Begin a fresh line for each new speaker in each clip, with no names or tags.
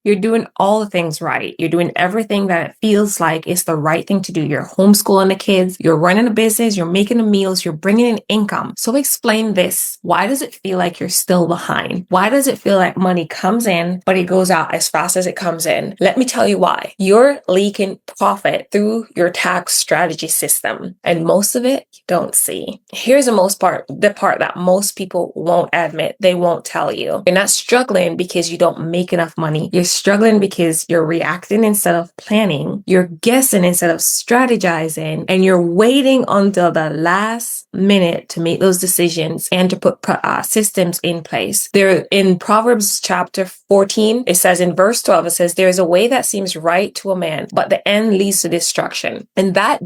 You're doing all the things right. You're doing everything that it feels like is the right thing to do. You're homeschooling the kids. You're running a business. You're making the meals. You're bringing in income. So explain this. Why does it feel like you're still behind? Why does it feel like money comes in, but it goes out as fast as it comes in? Let me tell you why. You're leaking profit through your tax strategy system, and most of it you don't see. Here's the part that most people won't admit. They won't tell you. You're not struggling because you don't make enough money. You're struggling because you're reacting instead of planning. You're guessing instead of strategizing, and you're waiting until the last minute to make those decisions and to put systems in place. There in Proverbs chapter 14, it says in verse 12, it says, there is a way that seems right to a man, but the end leads to destruction. And that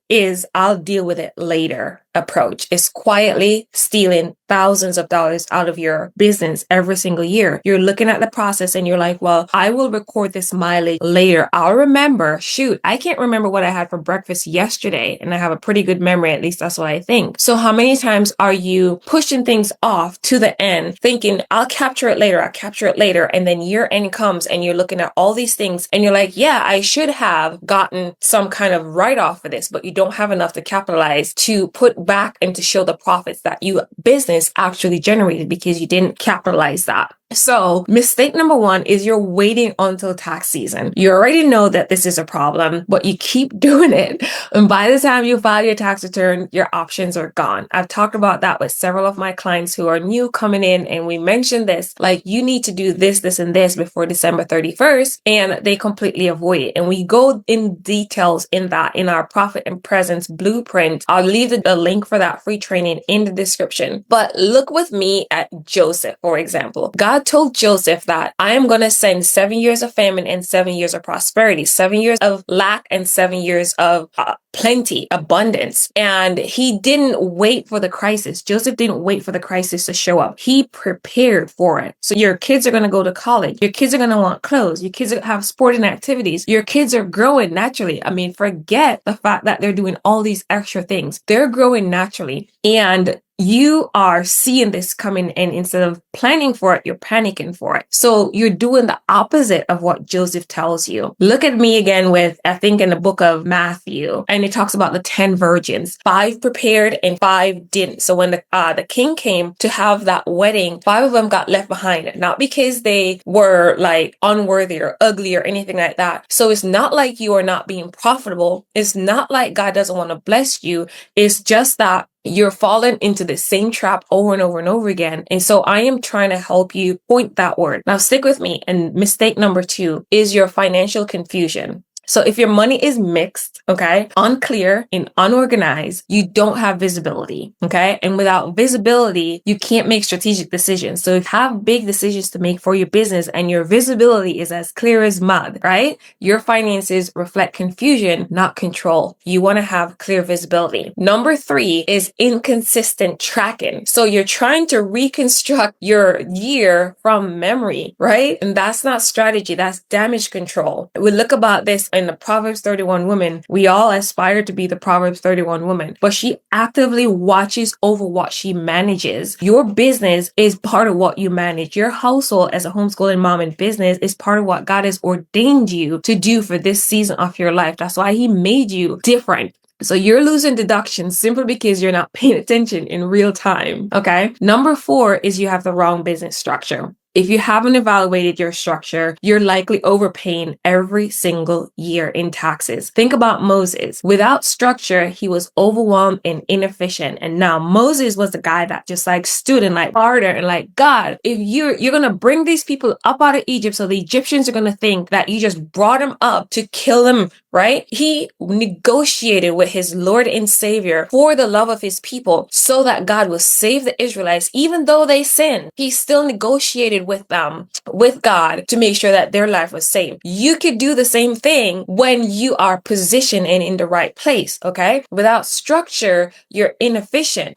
is, I'll deal with it later approach. It's quietly stealing thousands of dollars out of your business every single year. You're looking at the process and you're like, well, I will record this mileage later. I'll remember, I can't remember what I had for breakfast yesterday. And I have a pretty good memory. At least that's what I think. So how many times are you pushing things off to the end, thinking I'll capture it later. And then year end comes and you're looking at all these things and you're like, yeah, I should have gotten some kind of write-off for this, but you don't have enough to capitalize to put back and to show the profits that you business actually generated because you didn't capitalize that. So mistake number one is you're waiting until tax season. You already know that this is a problem, but you keep doing it. And by the time you file your tax return, your options are gone. I've talked about that with several of my clients who are new coming in. And we mentioned this, like you need to do this, this, and this before December 31st. And they completely avoid it. And we go in details in that in our Profit and Presence blueprint. I'll leave the link for that free training in the description. But look with me at Joseph, for example. God told Joseph that I am going to send 7 years of famine and 7 years of prosperity, 7 years of lack and 7 years of plenty, abundance. And he didn't wait for the crisis. Joseph didn't wait for the crisis to show up. He prepared for it. So your kids are going to go to college. Your kids are going to want clothes. Your kids are going to have sporting activities. Your kids are growing naturally. I mean, forget the fact that they're doing all these extra things. They're growing naturally. And you are seeing this coming, and instead of planning for it, you're panicking for it. So you're doing the opposite of what Joseph tells you. Look at me again with, I think in the book of Matthew, and it talks about the 10 virgins. 5 prepared and 5 didn't. So when the king came to have that wedding, 5 of them got left behind, not because they were like unworthy or ugly or anything like that. So it's not like you are not being profitable. It's not like God doesn't want to bless you. It's just that you're falling into the same trap over and over and over again. And so I am trying to help you point that word. Now stick with me. And mistake number 2 is your financial confusion. So if your money is mixed, okay, unclear and unorganized, you don't have visibility, okay? And without visibility, you can't make strategic decisions. So if you have big decisions to make for your business and your visibility is as clear as mud, right? Your finances reflect confusion, not control. You want to have clear visibility. Number 3 is inconsistent tracking. So you're trying to reconstruct your year from memory, right? And that's not strategy. That's damage control. We look about this in the Proverbs 31 woman. We all aspire to be the Proverbs 31 woman, but she actively watches over what she manages. Your business is part of what you manage. Your household as a homeschooling mom and business is part of what God has ordained you to do for this season of your life. That's why he made you different. So you're losing deductions simply because you're not paying attention in real time. Okay. Number 4 is you have the wrong business structure. If you haven't evaluated your structure, you're likely overpaying every single year in taxes. Think about Moses. Without structure, he was overwhelmed and inefficient. And now Moses was the guy that just like stood and like harder and like, God, if you're going to bring these people up out of Egypt, so the Egyptians are going to think that you just brought them up to kill them, right? He negotiated with his Lord and Savior for the love of his people so that God will save the Israelites. Even though they sinned, he still negotiated with God to make sure that their life was saved. You could do the same thing when you are positioned and in the right place. Okay. Without structure, you're inefficient.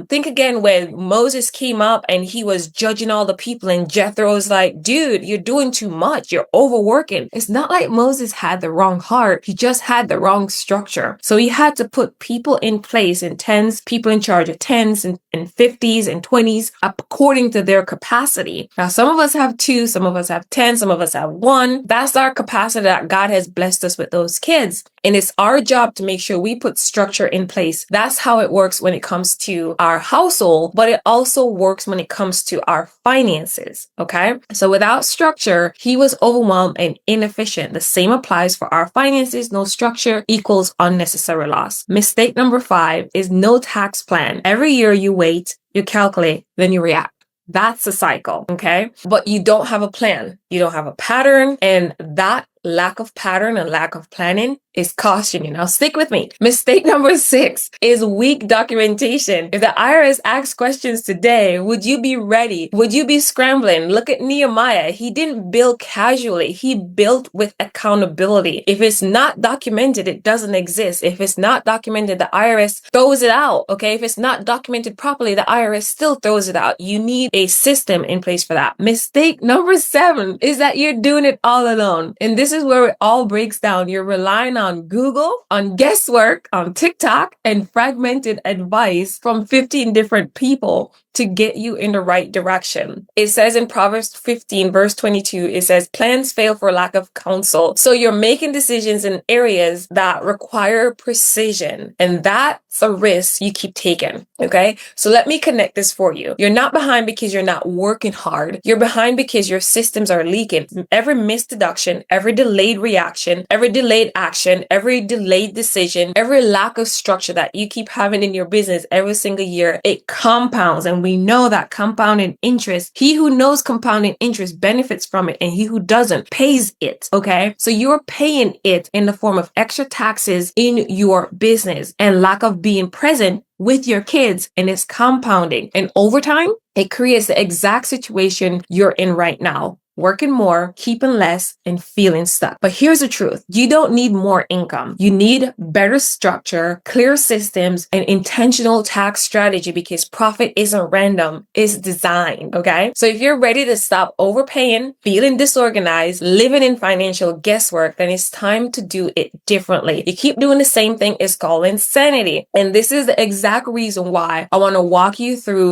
Think again when Moses came up and he was judging all the people and Jethro was like, dude, you're doing too much. You're overworking. It's not like Moses had the wrong heart. He just had the wrong structure. So he had to put people in place in tens, people in charge of tens and 50s and 20s according to their capacity. Now, some of us have 2, some of us have 10, some of us have 1. That's our capacity that God has blessed us with those kids. And it's our job to make sure we put structure in place. That's how it works when it comes to our household, but it also works when it comes to our finances. Okay. So without structure, he was overwhelmed and inefficient. The same applies for our finances. No structure equals unnecessary loss. Mistake number 5 is no tax plan. Every year you wait, you calculate, then you react. That's a cycle, okay? But you don't have a plan. You don't have a pattern, and that lack of pattern and lack of planning is costing you. Now stick with me. Mistake number 6 is weak documentation. If the IRS asks questions today, would you be ready? Would you be scrambling? Look at Nehemiah. He didn't build casually. He built with accountability. If it's not documented, it doesn't exist. If it's not documented, the IRS throws it out, okay? If it's not documented properly, the IRS still throws it out. You need a system in place for that. Mistake number 7 is that you're doing it all alone. And this is where it all breaks down. You're relying on Google, on guesswork, on TikTok, and fragmented advice from 15 different people to get you in the right direction. It says in Proverbs 15, verse 22, it says, plans fail for lack of counsel. So you're making decisions in areas that require precision, and that's a risk you keep taking. Okay. So let me connect this for you. You're not behind because you're not working hard. You're behind because your systems are leaking. Every missed deduction, every delayed reaction, every delayed action, every delayed decision, every lack of structure that you keep having in your business every single year, it compounds. And we know that compounding interest, he who knows compounding interest benefits from it, and he who doesn't pays it. Okay. So you're paying it in the form of extra taxes in your business and lack of being present with your kids, and it's compounding. And over time, it creates the exact situation you're in right now. Working more, keeping less, and feeling stuck. But here's the truth. You don't need more income. You need better structure, clear systems, and intentional tax strategy, because profit isn't random, it's designed, okay? So if you're ready to stop overpaying, feeling disorganized, living in financial guesswork, then it's time to do it differently. You keep doing the same thing, it's called insanity. And this is the exact reason why I want to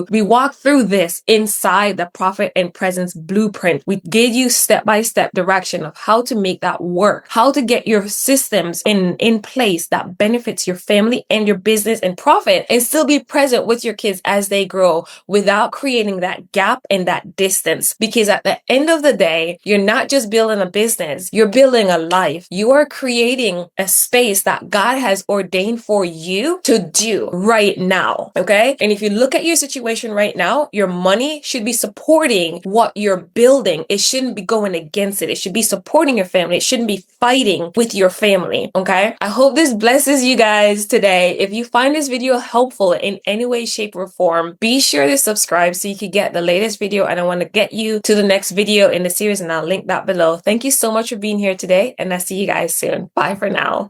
we walk through this inside the Profit and Presence Blueprint. We give you step-by-step direction of how to make that work, how to get your systems in place that benefits your family and your business and profit, and still be present with your kids as they grow without creating that gap and that distance. Because at the end of the day, you're not just building a business, you're building a life. You are creating a space that God has ordained for you to do right now, okay? And if you look at your situation right now, your money should be supporting what you're building. It shouldn't be going against it. It should be supporting your family. It shouldn't be fighting with your family. Okay. I hope this blesses you guys today. If you find this video helpful in any way, shape, or form, be sure to subscribe so you can get the latest video. And I want to get you to the next video in the series, and I'll link that below. Thank you so much for being here today, and I'll see you guys soon. Bye for now.